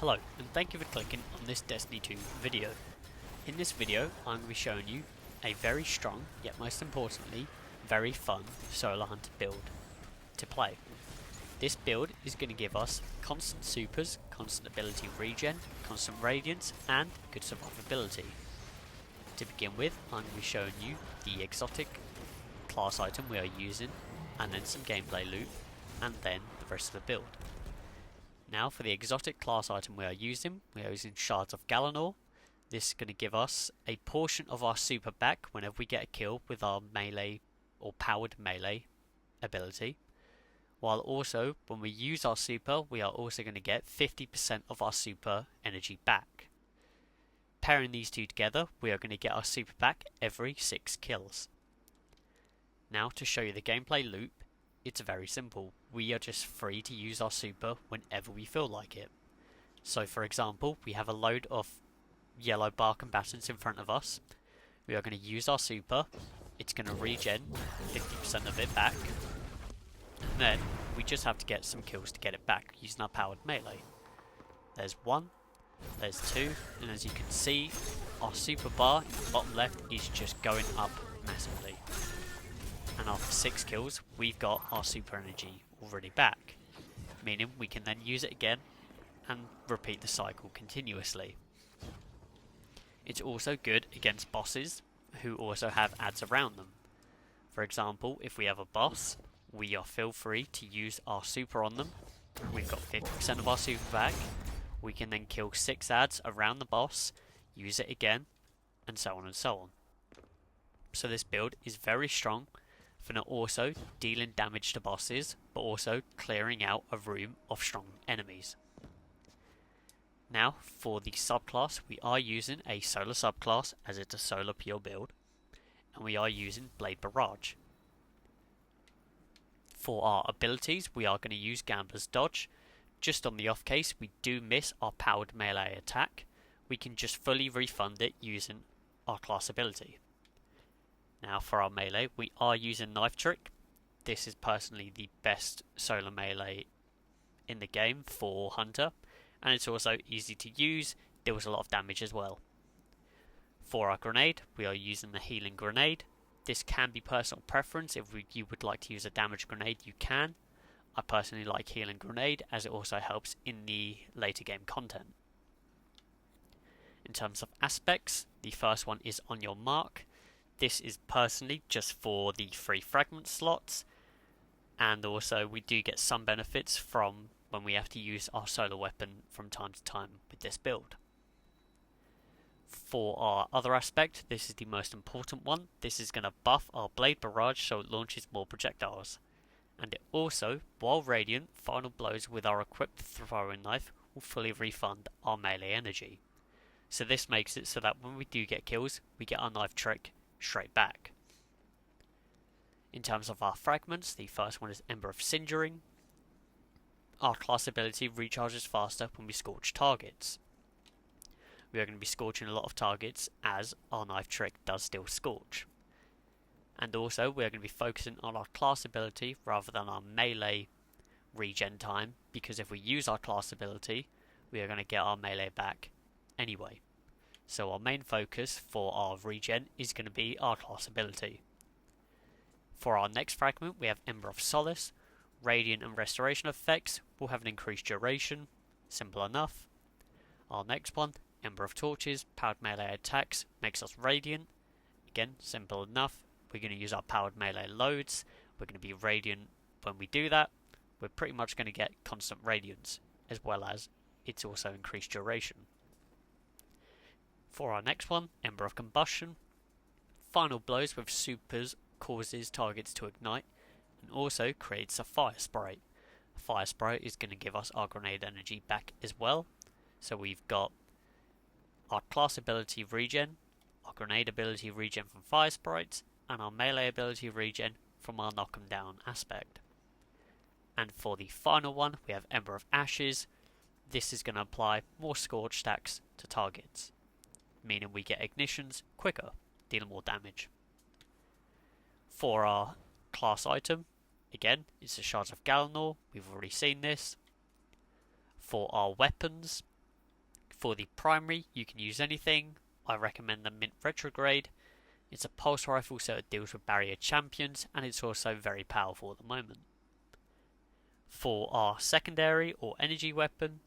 Hello, and thank you for clicking on this Destiny 2 video. In this video, I'm going to be showing you a very strong, yet most importantly, very fun solo hunter build to play. This build is going to give us constant supers, constant ability regen, constant radiance, and good survivability. To begin with, I'm going to be showing you the exotic class item we are using, and then some gameplay loot, and then the rest of the build. Now for the exotic class item we are using Shards of Galanor. This is going to give us a portion of our super back whenever we get a kill with our melee or powered melee ability. While also, when we use our super, we are also going to get 50% of our super energy back. Pairing these two together, we are going to get our super back every 6 kills. Now to show you the gameplay loop, it's very simple. We are just free to use our super whenever we feel like it. So for example, we have a load of yellow bar combatants in front of us. We are going to use our super. It's going to regen 50% of it back. And then we just have to get some kills to get it back using our powered melee. There's 1, there's 2, and as you can see, our super bar in the bottom left is just going up massively. And after 6 kills, we've got our super energy already back, meaning we can then use it again and repeat the cycle continuously. It's also good against bosses who also have adds around them. For example, if we have a boss, we feel free to use our super on them. We've got 50% of our super back. We can then kill 6 adds around the boss, use it again, and so on and so on. So this build is very strong for not also dealing damage to bosses, but also clearing out a room of strong enemies. Now for the subclass, we are using a solar subclass as it's a solar pure build, and we are using Blade Barrage. For our abilities, we are going to use Gambler's Dodge. Just on the off case we do miss our powered melee attack, we can just fully refund it using our class ability. Now for our melee, we are using Knife Trick. This is personally the best solar melee in the game for Hunter, and it's also easy to use, deals a lot of damage as well. For our grenade, we are using the Healing Grenade. This can be personal preference. If you would like to use a damage grenade, you can. I personally like Healing Grenade as it also helps in the later game content. In terms of aspects, the first one is On Your Mark. This is personally just for the free fragment slots, and also we do get some benefits from when we have to use our solar weapon from time to time with this build. For our other aspect, this is the most important one. This is going to buff our Blade Barrage so it launches more projectiles. And it also, while radiant, final blows with our equipped throwing knife will fully refund our melee energy. So this makes it so that when we do get kills, we get our knife trick straight back. In terms of our fragments, the first one is Ember of Sindering. Our class ability recharges faster when we scorch targets. We are going to be scorching a lot of targets as our knife trick does still scorch. And also we are going to be focusing on our class ability rather than our melee regen time, because if we use our class ability we are going to get our melee back anyway. So our main focus for our regen is going to be our class ability. For our next fragment we have Ember of Solace. Radiant and restoration effects will have an increased duration, simple enough. Our next one, Ember of Torches, powered melee attacks, makes us radiant, again simple enough. We're going to use our powered melee loads, we're going to be radiant when we do that. We're pretty much going to get constant radiance, as well as it's also increased duration. For our next one, Ember of Combustion. Final blows with supers causes targets to ignite, and also creates a fire sprite. A fire sprite is going to give us our grenade energy back as well. So we've got our class ability regen, our grenade ability regen from fire sprites, and our melee ability regen from our knock 'em down aspect. And for the final one we have Ember of Ashes. This is going to apply more scorch stacks to targets, meaning we get ignitions quicker, dealing more damage. For our class item, again it's the Shards of Galanor, we've already seen this. For our weapons, For the primary, you can use anything. I recommend the Mint Retrograde. It's a pulse rifle, so it deals with barrier champions, and it's also very powerful at the moment. For our secondary or energy weapon,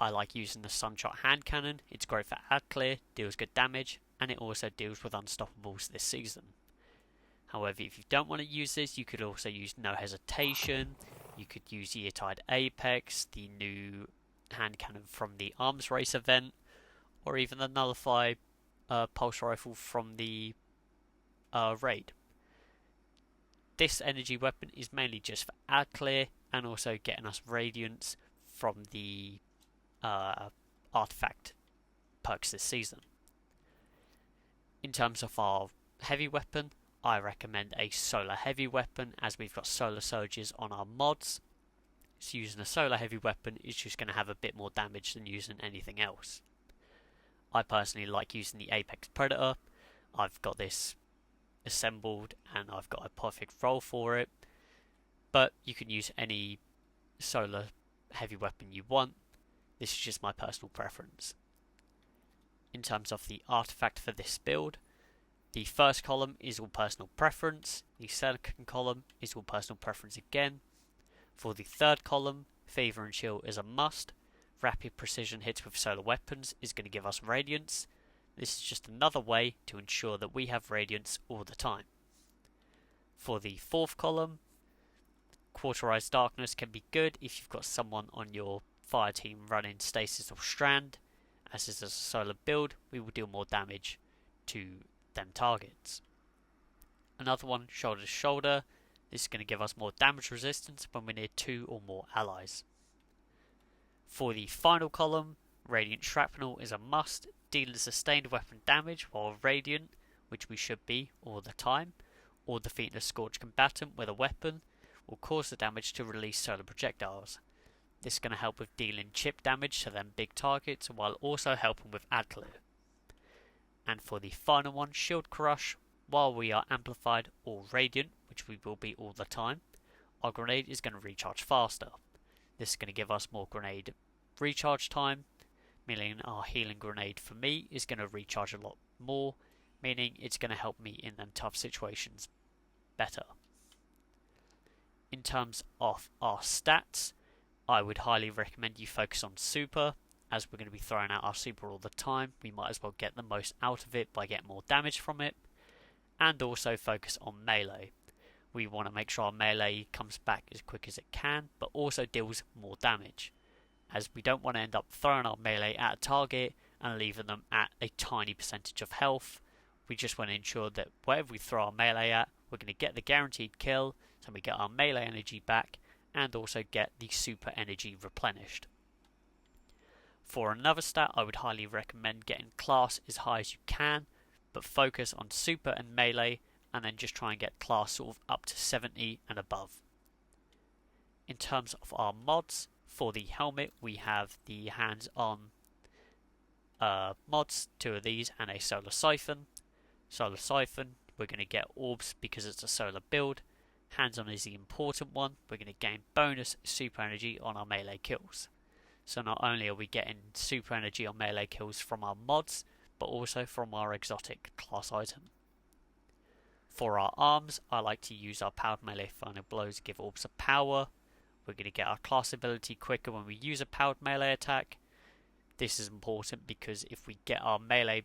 I like using the Sunshot hand cannon. It's great for ad clear, deals good damage, and it also deals with unstoppables this season. However, if you don't want to use this, you could also use No Hesitation. You could use Year-Tide Apex, the new hand cannon from the Arms Race event, or even the Nullify pulse rifle from the raid. This energy weapon is mainly just for ad clear and also getting us radiance from the artifact perks this season. In terms of our heavy weapon, I recommend a solar heavy weapon, as we've got solar surges on our mods. So using a solar heavy weapon is just going to have a bit more damage than using anything else. I personally like using the Apex Predator. I've got this assembled and I've got a perfect roll for it, but you can use any solar heavy weapon you want. This is just my personal preference. In terms of the artifact for this build, the first column is all personal preference, the second column is all personal preference again. For the third column, Fever and Chill is a must. Rapid precision hits with solar weapons is going to give us radiance. This is just another way to ensure that we have radiance all the time. For the fourth column, Cauterized Darkness can be good if you've got someone on your fire team running Stasis or Strand. As this is a solar build, we will deal more damage to them targets. Another one, Shoulder to Shoulder. This is going to give us more damage resistance when we're near 2 or more allies. For the final column, Radiant Shrapnel is a must, dealing sustained weapon damage while radiant, which we should be all the time, or defeating a scorched combatant with a weapon will cause the damage to release solar projectiles. This is going to help with dealing chip damage to them big targets while also helping with ad clear. And for the final one, Shield Crush, while we are amplified or radiant, which we will be all the time, our grenade is going to recharge faster. This is going to give us more grenade recharge time, meaning our healing grenade for me is going to recharge a lot more, meaning it's going to help me in them tough situations better. In terms of our stats, I would highly recommend you focus on super. As we're going to be throwing out our super all the time, we might as well get the most out of it by getting more damage from it. And also focus on melee. We want to make sure our melee comes back as quick as it can, but also deals more damage, as we don't want to end up throwing our melee at a target and leaving them at a tiny percentage of health. We just want to ensure that whatever we throw our melee at, we're going to get the guaranteed kill, so we get our melee energy back and also get the super energy replenished. For another stat, I would highly recommend getting class as high as you can, but focus on super and melee, and then just try and get class sort of up to 70 and above. In terms of our mods, for the helmet we have the hands-on mods, 2 of these, and a solar siphon. Solar siphon, we're going to get orbs because it's a solar build. Hands-on is the important one. We're going to gain bonus super energy on our melee kills. So not only are we getting super energy on melee kills from our mods, but also from our exotic class item. For our arms, I like to use our powered melee final blows to give orbs of power. We're going to get our class ability quicker when we use a powered melee attack. This is important because if we get our melee,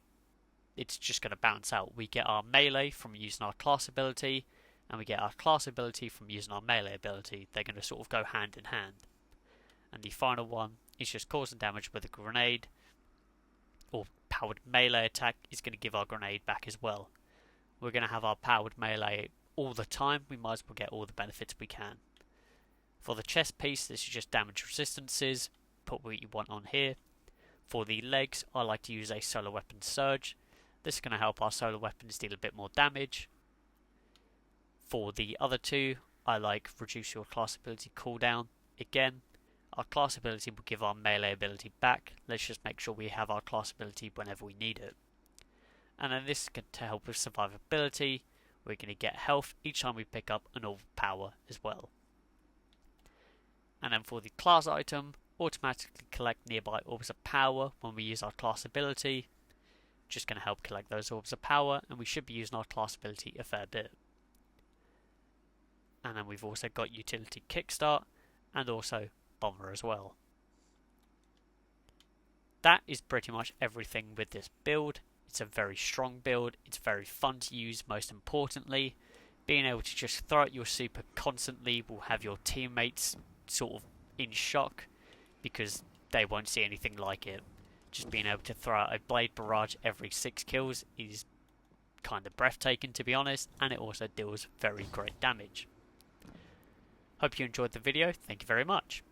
it's just going to bounce out. We get our melee from using our class ability, and we get our class ability from using our melee ability. They're going to sort of go hand in hand. And the final one is just causing damage with a grenade, or powered melee attack is going to give our grenade back as well. We're going to have our powered melee all the time. We might as well get all the benefits we can. For the chest piece, this is just damage resistances. Put what you want on here. For the legs, I like to use a solar weapon surge. This is going to help our solar weapons deal a bit more damage. For the other two, I like reduce your class ability cooldown. Again, our class ability will give our melee ability back. Let's just make sure we have our class ability whenever we need it. And then this is going to help with survivability. We're going to get health each time we pick up an overpower as well. And then for the class item, automatically collect nearby orbs of power when we use our class ability. Just going to help collect those orbs of power, and we should be using our class ability a fair bit. And then we've also got utility kickstart and also bomber as well. That is pretty much everything with this build. It's a very strong build, it's very fun to use. Most importantly, being able to just throw out your super constantly will have your teammates sort of in shock because they won't see anything like it. Just being able to throw out a blade barrage every 6 kills is kind of breathtaking, to be honest, and it also deals very great damage. Hope you enjoyed the video. Thank you very much.